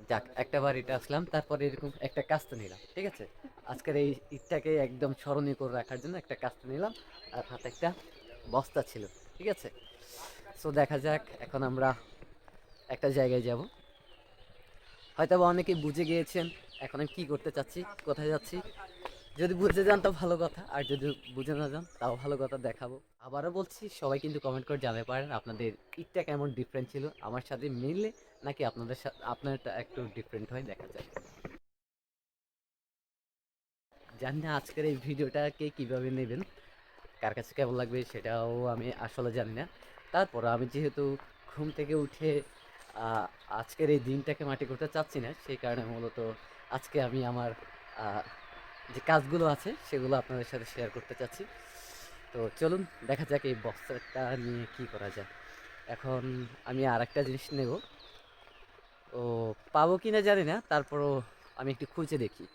যাক একটা বাড়িতে আসলাম, তারপরে এরকম একটা কাস্তে নিলাম, ঠিক আছে। আজকের এই ঈদটাকে একদম স্মরণীয় করে রাখার জন্য একটা কাস্তে নিলাম, আর হাতে একটা বস্তা ছিল, ঠিক আছে। সো দেখা যাক, এখন আমরা একটা জায়গায় যাব। হয়তো বা অনেকেই বুঝে গিয়েছেন এখন আমি কী করতে চাচ্ছি, কোথায় যাচ্ছি। যদি বুঝে যান তো ভালো কথা, আর যদি বুঝে না যান তাও ভালো কথা, দেখাবো। আবারও বলছি, সবাই কিন্তু কমেন্ট করে জানাতে পারেন আপনাদের ঈদটা কেমন ডিফারেন্ট ছিল, আমার সাথে মিললে নাকি আপনাদের সাথে আপনারটা একটু ডিফারেন্ট হয়, দেখা যায়। জানি না আজকের এই ভিডিওটা কে কীভাবে নেবেন, কার কাছে কেমন লাগবে সেটাও আমি আসলে জানি না। তারপর আমি যেহেতু ঘুম থেকে উঠে আহ, আজকের এই দিনটাকে মাটি করতে চাচ্ছি না, সেই কারণে মূলত আজকে আমি আমার আহ, যে কাজগুলো আছে সেগুলো আপনাদের সাথে শেয়ার করতে চাচ্ছি। তো চলুন দেখা যাক এই বক্সটা নিয়ে কি করা যায়। এখন আমি আর একটা জিনিস নেব, ও পাবো কিনা জানি না, তারপরও আমি একটু খুঁজে দেখি।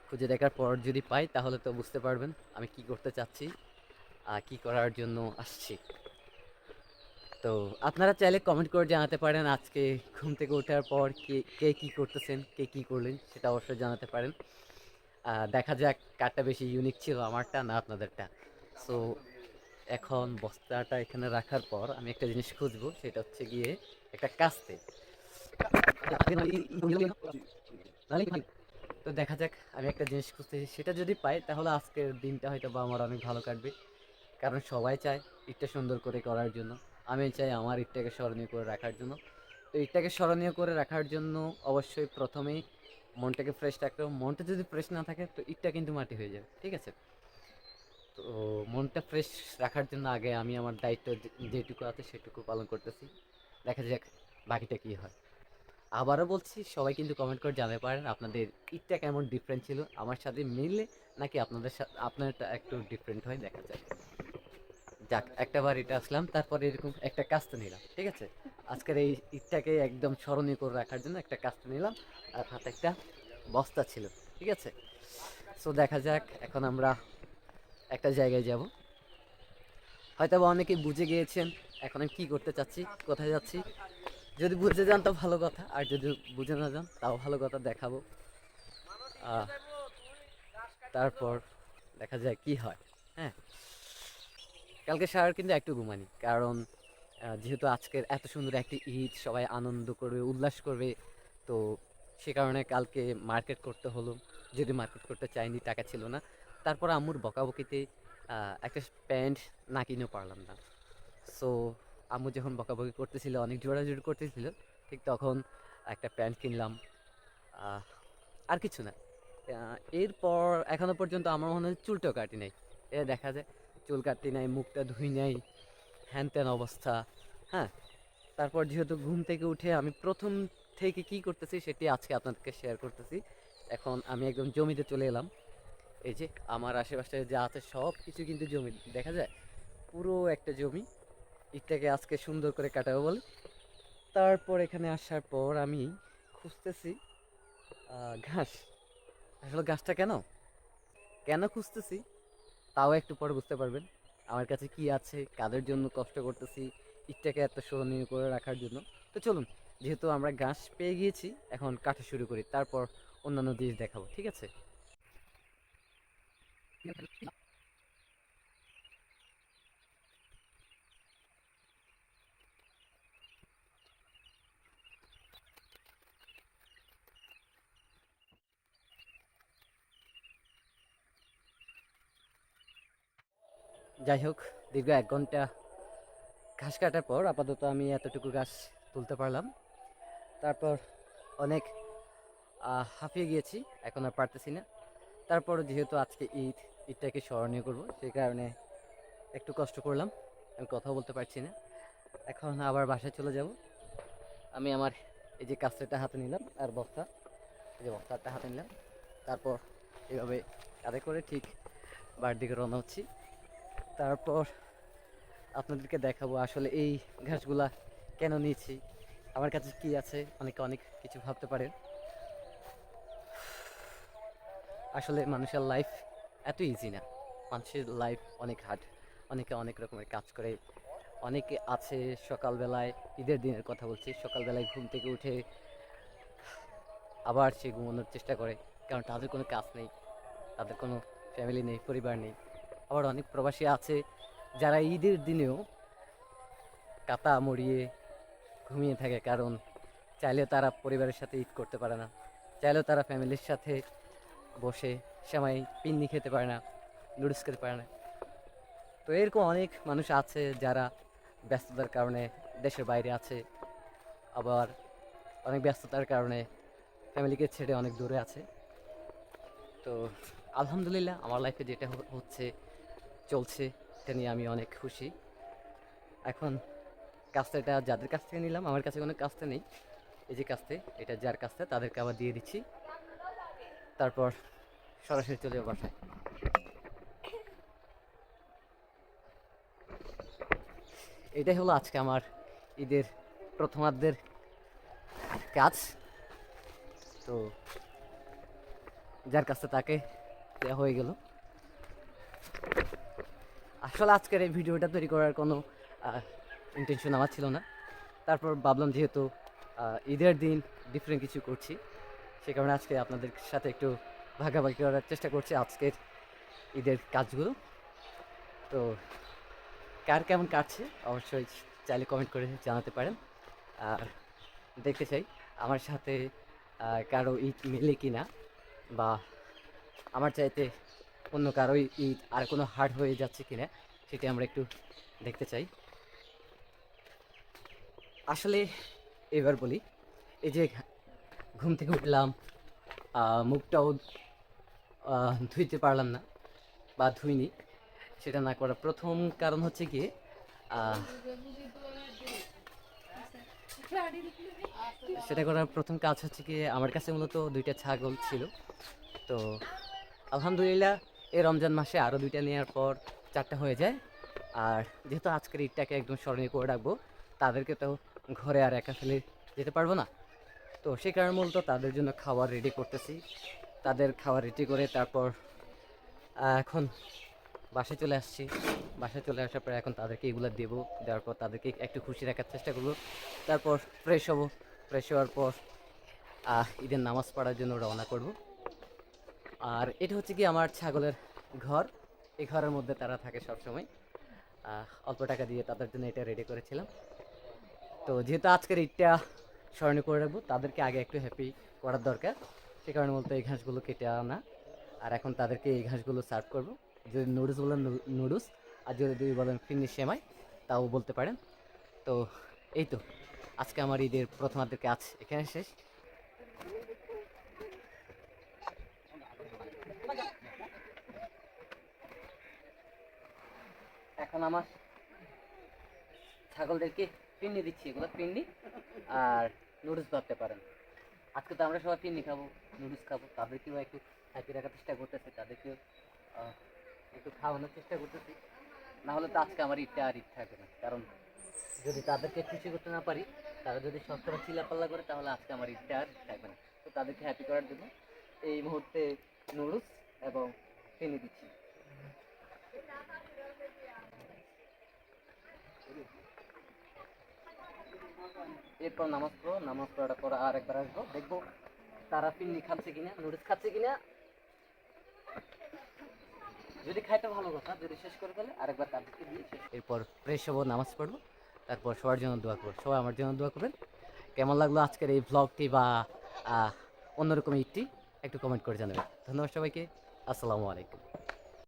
খুঁজে দেখার পর যদি পাই তাহলে তো বুঝতে পারবেন আমি কি করতে চাচ্ছি আর কি করার জন্য আসছি। তো আপনারা চাইলে কমেন্ট করে জানাতে পারেন আজকে ঘুম থেকে ওঠার পর কে কে কী করতেছেন, কে কী করলেন সেটা অবশ্যই জানাতে পারেন। দেখা যাক কারটা বেশি ইউনিক ছিল, আমারটা না আপনাদেরটা। সো এখন বস্তাটা এখানে রাখার পর আমি একটা জিনিস খুঁজবো, সেটা হচ্ছে গিয়ে একটা কাস্তে। তো দেখা যাক, আমি একটা জিনিস খুঁজতেছি, সেটা যদি পাই তাহলে আজকের দিনটা হয়তো বা আমার অনেক ভালো কাটবে। কারণ সবাই চায় ঈদটা সুন্দর করে করার জন্য, আমি চাই আমার ঈদটাকে স্মরণীয় করে রাখার জন্য। তো ঈদটাকে স্মরণীয় করে রাখার জন্য অবশ্যই প্রথমেই মনটাকে ফ্রেশ রাখতে হবে। মনটা যদি ফ্রেশ না থাকে তো ঈদটা কিন্তু মাটি হয়ে যাবে, ঠিক আছে। তো মনটা ফ্রেশ রাখার জন্য আগে আমি আমার দায়িত্ব যেটুকু আছে সেটুকু পালন করতেছি, দেখা যাক বাকিটা কী হয়। আবারও বলছি, সবাই কিন্তু কমেন্ট করে জানাতে পারেন আপনাদের ঈদটা কেমন ডিফারেন্ট ছিল, আমার সাথে মিললে নাকি আপনাদের সাথে আপনারটা একটু ডিফারেন্ট হয়, দেখা যায়। যাক একটা বাড়িতে আসলাম, তারপরে এরকম একটা কাস্তে নিলাম, ঠিক আছে। আজকের এই ঈদটাকে একদম স্মরণীয় করে রাখার জন্য একটা কাস্তে নিলাম, আর হাতে একটা বস্তা ছিল, ঠিক আছে। সো দেখা যাক, এখন আমরা একটা জায়গায় যাব। হয়তো বা অনেকেই বুঝে গিয়েছেন এখন আমি কী করতে চাচ্ছি, কোথায় যাচ্ছি। যদি বুঝে যান তো ভালো কথা, আর যদি বুঝে না যান তাও ভালো কথা, দেখাবো। আহ, তারপর দেখা যায় কি হয়। হ্যাঁ, কালকে সারা কিন্তু একটু ঘুমানি, কারণ যেহেতু আজকের এত সুন্দর একটি ঈদ, সবাই আনন্দ করবে, উল্লাস করবে। তো সে কারণে কালকে মার্কেট করতে হলো, যদি মার্কেট করতে চাইনি, টাকা ছিল না। তারপর আম্মুর বকাবকিতে একটা প্যান্ট না কিনেও পারলাম না। সো আম্মু যখন বকাবকি করতেছিল, অনেক জোরাজুরি করতেছিল, ঠিক তখন একটা প্যান্ট কিনলাম। আহ, আর কিছু না। এরপর এখনো পর্যন্ত আমার মনে হয় চুলটাও কাটি নাই। এ দেখা যায় চুল কাটি নাই, মুখটা ধুই নাই, হ্যান ত্যান অবস্থা। হ্যাঁ, তারপর যেহেতু ঘুম থেকে উঠে আমি প্রথম থেকে কি করতেছি সেটি আজকে আপনাদেরকে শেয়ার করতেছি। এখন আমি একদম জমিতে চলে এলাম। এই যে আমার আশেপাশে যা আছে সব কিছু কিন্তু জমি, দেখা যায় পুরো একটা জমি। এটাকে আজকে সুন্দর করে কাটাবো বলে, তারপর এখানে আসার পর আমি খুঁজতেছি ঘাস। আসলে ঘাসটা কেন কেন খুঁজতেছি তাও একটু পরে বুঝতে পারবেন। আমার কাছে কি আছে, কাদের জন্য কষ্ট করতেছি ঈদটাকে এত স্মরণীয় করে রাখার জন্য। তো চলুন, যেহেতু আমরা ঘাস পেয়ে গিয়েছি, এখন কাটা শুরু করি, তারপর অন্যান্য জিনিস দেখাবো, ঠিক আছে। যাই হোক, দীর্ঘ 1 ঘন্টা ঘাস কাটার পর আপাতত আমি এতটুকু ঘাস তুলতে পারলাম। তারপর অনেক হাঁপিয়ে গিয়েছি, এখন আর পারতেছি না। তারপর যেহেতু আজকে ঈদ, ঈদটাকে স্মরণীয় করবো, সেই কারণে একটু কষ্ট করলাম, আমি কথাও বলতে পারছি না। এখন আবার বাসায় চলে যাব। আমি আমার এই যে কাস্তেটা হাতে নিলাম, আর বস্তা, এই যে বস্তাটা হাতে নিলাম। তারপর এভাবে কাঁধে করে ঠিক বাড়ির দিকে রওনা হচ্ছি। তারপর আপনাদেরকে দেখাবো আসলে এই ঘাসগুলা কেন নিয়েছি, আমার কাছে কি আছে। অনেকে অনেক কিছু ভাবতে পারেন, আসলে মানুষের লাইফ এত ইজি না। মানুষের লাইফ অনেক হার্ড, অনেকে অনেক রকমের কাজ করে। অনেকে আছে সকালবেলায়, ঈদের দিনের কথা বলছি, সকালবেলায় ঘুম থেকে উঠে আবার সে ঘুমানোর চেষ্টা করে, কারণ তাদের কোনো কাজ নেই, তাদের কোনো ফ্যামিলি নেই, পরিবার নেই। আবার অনেক প্রবাসী আছে যারা ঈদের দিনেও কাতা মরিয়ে ঘুমিয়ে থাকে, কারণ চাইলেও তারা পরিবারের সাথে ঈদ করতে পারে না, চাইলেও তারা ফ্যামিলির সাথে বসে সেমাই পিন্নি খেতে পারে না, নুডলস খেতে পারে না। তো এরকম অনেক মানুষ আছে যারা ব্যস্ততার কারণে দেশের বাইরে আছে, আবার অনেক ব্যস্ততার কারণে ফ্যামিলিকে ছেড়ে অনেক দূরে আছে। তো আলহামদুলিল্লাহ আমার লাইফে যেটা হচ্ছে চলছে, এটা নিয়ে আমি অনেক খুশি। এখন কাজটা যাদের কাছ থেকে নিলাম, আমার কাছে কোনো কাজটা নেই, এই যে কাজটা, এটা যার কাজটা তাদেরকে আবার দিয়ে দিচ্ছি, তারপর সরাসরি চলে যাবো বাসায়। এটাই হলো আজকে আমার ঈদের প্রথমার্ধের কাজ। তো যার কাছে তাকে দেওয়া হয়ে গেল। আসলে আজকের এই ভিডিওটা তৈরি করার কোনো ইন্টেনশন আমার ছিল না, তারপর ভাবলাম যেহেতু ঈদের দিন ডিফারেন্ট কিছু করছি, সে কারণে আজকে আপনাদের সাথে একটু ভাগাভাগি করার চেষ্টা করছি আজকের ঈদের কাজগুলো। তো কার কেমন কাটছে অবশ্যই চাইলে কমেন্ট করে জানাতে পারেন। আর দেখতে চাই আমার সাথে কারো ঈদ মিলে কি না, বা আমার চাইতে অন্য কারো ঈদ আর কোনো হার্ড হয়ে যাচ্ছে কিনা, সেটা আমরা একটু দেখতে চাই। আসলে এবার বলি, এই যে ঘুম থেকে উঠলাম, মুখটাও ধুইতে পারলাম না বা ধুইনি, সেটা না করার প্রথম কারণ হচ্ছে কি, সেটা করার প্রথম কাজ হচ্ছে কি, আমার কাছে মূলত 2টা ছাগল ছিল। তো আলহামদুলিল্লাহ এই রমজান মাসে আরও 2টা নেওয়ার পর 4টা হয়ে যায়। আর যেহেতু আজকের ঈদটাকে একদম স্মরণীয় করে রাখবো, তাদেরকে তো ঘরে আর একা ফেলে যেতে পারবো না। তো সেই কারণে মূলত তাদের জন্য খাবার রেডি করতেছি। তাদের খাবার রেডি করে তারপর এখন বাসায় চলে আসছি। বাসায় চলে আসার পরে এখন তাদেরকে এগুলো দেবো, দেওয়ার পর তাদেরকে একটু খুশি রাখার চেষ্টা করবো। তারপর ফ্রেশ হবো, ফ্রেশ হওয়ার পর ঈদের নামাজ পড়ার জন্য রওনা করব। আর এটা হচ্ছে কি আমার ছাগলের ঘর, এই ঘরের মধ্যে তারা থাকে সবসময়। অল্প টাকা দিয়ে তাদের জন্য এটা রেডি করেছিলাম। তো যেহেতু আজকের ঈদটা স্মরণীয় করে রাখবো, তাদেরকে আগে একটু হ্যাপি করার দরকার, সে কারণে বলতে এই ঘাসগুলো কেটে আনা। আর এখন তাদেরকে এই ঘাসগুলো সার্ভ করবো। যদি নুডলস বলেন নুডলস, আর যদি বলেন ফিন্নি সেমাই তাও বলতে পারেন। তো এই তো আজকে আমার ঈদের প্রথমার্ধের কাজ এখানে শেষ। এখন আমার ছাগলদেরকে পিন্নি দিচ্ছি, এগুলো পিন্নি আর নুডলস ভাবতে পারেন। আজকে তো আমরা সবাই পিন্নি খাবো, নুডলস খাবো, তাদেরকেও একটু হ্যাপি রাখার চেষ্টা করতেছি, তাদেরকেও একটু খাওয়ানোর চেষ্টা করতেছি। না হলে তো আজকে আমার ঈদটা আর ঈদ থাকবে না, কারণ যদি তাদেরকে খুশি করতে না পারি, তারা যদি সবসময় চিল্লাপাল্লা করে, তাহলে আজকে আমার ঈদটা আর থাকবে না। তো তাদেরকে হ্যাপি করার জন্য এই মুহূর্তে নুডলস এবং পিন্নি দিচ্ছি। এরপর নামাজ পড়ো, নামাজ পড়ার পর আর একবার আসবো, দেখবো তারা পিন্নি খাচ্ছে কিনা, নুডলস খাচ্ছে কিনা। যদি খাইতে ভালো কথা, যদি শেষ করে ফেলে আরেকবার তাদেরকে দিয়ে শেষ। এরপর ফ্রেশ হবো, নামাজ পড়বো, তারপর সবার জন্য দোয়া করবো। সবাই আমার জন্য দোয়া করবেন। কেমন লাগলো আজকের এই ভ্লগটি বা অন্যরকম ঈদটি একটু কমেন্ট করে জানাবেন। ধন্যবাদ সবাইকে। আসসালামু আলাইকুম।